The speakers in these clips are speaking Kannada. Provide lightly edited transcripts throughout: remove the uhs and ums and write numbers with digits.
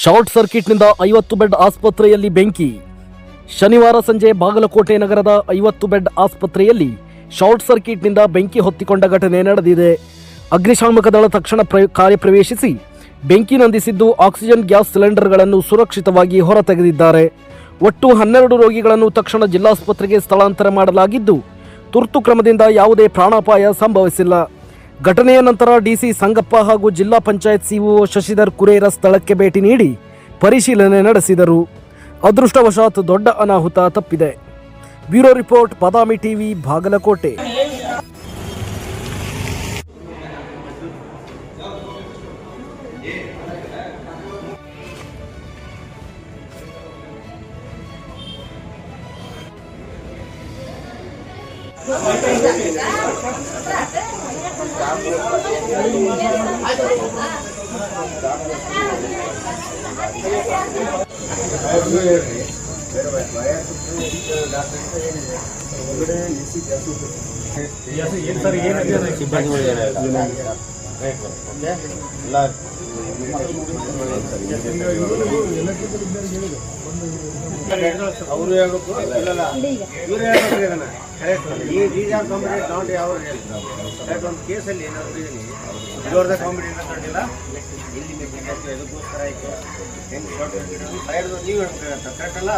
ಶಾರ್ಟ್ ಸರ್ಕ್ಯೂಟ್ನಿಂದ 50 ಬೆಡ್ ಆಸ್ಪತ್ರೆಯಲ್ಲಿ ಬೆಂಕಿ. ಶನಿವಾರ ಸಂಜೆ ಬಾಗಲಕೋಟೆ ನಗರದ 50 ಬೆಡ್ ಆಸ್ಪತ್ರೆಯಲ್ಲಿ ಶಾರ್ಟ್ ಸರ್ಕ್ಯೂಟ್ನಿಂದ ಬೆಂಕಿ ಹೊತ್ತಿಕೊಂಡ ಘಟನೆ ನಡೆದಿದೆ. ಅಗ್ನಿಶಾಮಕ ದಳ ತಕ್ಷಣ ಕಾರ್ಯಪ್ರವೇಶಿಸಿ ಬೆಂಕಿ ನಂದಿಸಿದ್ದು ಆಕ್ಸಿಜನ್ ಗ್ಯಾಸ್ ಸಿಲಿಂಡರ್ಗಳನ್ನು ಸುರಕ್ಷಿತವಾಗಿ ಹೊರತೆಗೆದಿದ್ದಾರೆ. ಒಟ್ಟು 12 ರೋಗಿಗಳನ್ನು ತಕ್ಷಣ ಜಿಲ್ಲಾಸ್ಪತ್ರೆಗೆ ಸ್ಥಳಾಂತರ ಮಾಡಲಾಗಿದ್ದು ತುರ್ತು ಕ್ರಮದಿಂದ ಯಾವುದೇ ಪ್ರಾಣಾಪಾಯ ಸಂಭವಿಸಿಲ್ಲ. ಘಟನೆಯ ನಂತರ ಡಿಸಿ ಸಂಗಪ್ಪ ಹಾಗೂ ಜಿಲ್ಲಾ ಪಂಚಾಯತ್ ಸಿಇಒ ಶಶಿಧರ್ ಕುರೇರ ಸ್ಥಳಕ್ಕೆ ಭೇಟಿ ನೀಡಿ ಪರಿಶೀಲನೆ ನಡೆಸಿದರು. ಅದೃಷ್ಟವಶಾತ್ ದೊಡ್ಡ ಅನಾಹುತ ತಪ್ಪಿದೆ. ಬ್ಯೂರೋ ರಿಪೋರ್ಟ್, ಬಾದಾಮಿ ಟಿವಿ, ಬಾಗಲಕೋಟೆ. ಅವರು ಹೇಳ್ಬೇಕು ಇವರು ಹೇಳ್ಬೇಕು. ಈಗ ಕಾಂಪಿಟೇಟ್ ನಾಟ್ ಯಾವ ಒಂದು ಕೇಸಲ್ಲಿ ಏನಾದ್ರು ಇವ್ರದ ಕಾಂಪಿಟೇಟ್ ಕಂಡಿಲ್ಲ ಇಲ್ಲಿ ಎದಕ್ಕೋಸ್ಕರ ಆಯಿತು ಹೆಂಗೆ ನೀವು ಹೇಳ್ಬೇಕಾಗತ್ತ ಕರೆಕ್ಟ್ ಅಲ್ಲ.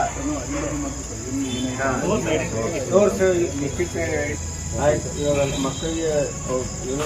ಸೋರ್ಸ್ ಆಯ್ತು. ಇವಾಗ ಮಕ್ಕಳಿಗೆ ಎಲ್ಲ